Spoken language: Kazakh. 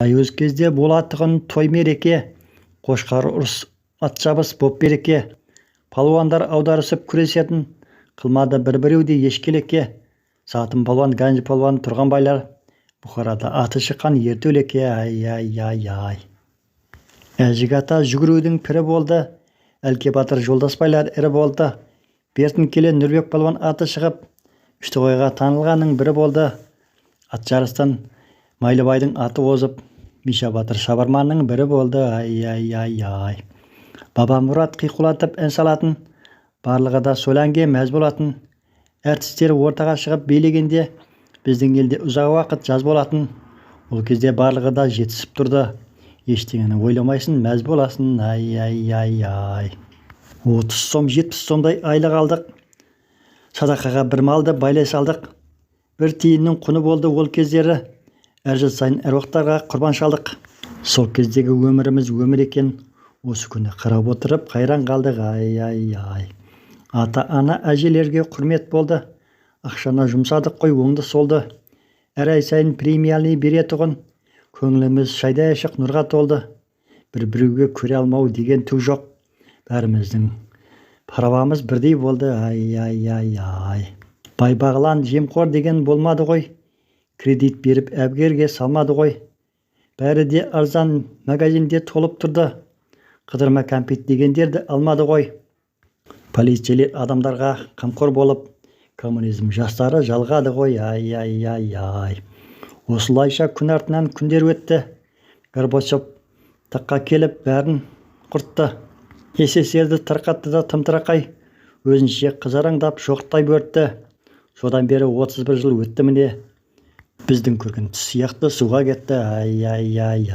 Өз кезде болатығын той мереке, қошқар ұрыс атшабыс боп береке. Палуандар аударысып күресетін, қылмады бір-біреуде ешкелекке. Сатын палуан, Ганжы палуан тұрған байлар, Бұхарада аты шыққан ертөлеке. Ай. Әжік ата жүгірудің пірі болды, Әлке батыр жолдас байлар ірі болды. Бертін келе Нұрбек палуан аты шығып, Үштіқойға танылғаның бірі болды. Ат жарыстан Майлыбайдың аты озып, Миша батыр шабарманның бірі болды. Ай. Баба Мұрат қиқулатып ән салатын, барлығы да сол әнге мәз болатын. Әртістері ортаға шығып билегенде, біздің елде ұзақ уақыт жаз болатын. Ол кезде барлығы да жетісіп тұрды. Ештеңені ойламайсың, мәз боласың. Ай. 30 сом, 70 сомдай айлық алдық. Садақаға бір малды байлай салдық. Бір тиынның құны болды ол кездері. Әр жыл сайын әруақтарға құрбан шалдық. Сол кездегі өміріміз өмір екен. Осы күні қарап отырып қайран қалдық. Ай. Ата-ана әжелерге құрмет болды. Ақшаны жұмсадық қой оңды солды. Әр ай сайын премиялы беретұғын. Көңіліміз шайдай ашық нұрға толды. Бір-біреуге көре алмау деген түк жоқ. Бәріміздің парабамыз бірдей болды. Ай. Бай бағлан жемқор деген болмады ғой. Кредит беріп әбгерге салмады ғой. Бәрі де арзан магазинде толып тұрды. Қыдырма кәмпит дегендерді алмады ғой. Полицейлер адамдарға қамқор болып, коммунизм жастары жалғады ғой. Ай. Осылайша күн артынан күндер өтті. Горбачев таққа келіп бәрін құртты. СССРді тарқатты да тымтырақай, өзінше қызараңдап шоқтай бөртті. Содан бері 31 жыл өтті міне. Біздің көрген түс сияқты суға кетті. Ай.